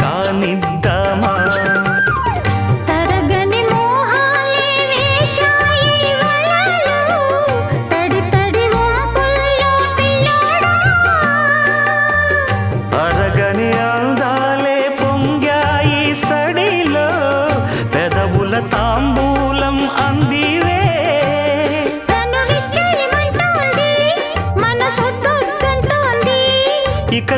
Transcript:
కానిద్దామా తరగని మోహాలే వేశాయి వలలు తడి తడి వంపుల్లో పిల్లోడా అరగని అందాలే పొంగాయి సడిలో పెదవుల తాంబూలం అందివే తను విచ్చేయమంటోంది మనసొద్దంటోంది ఇక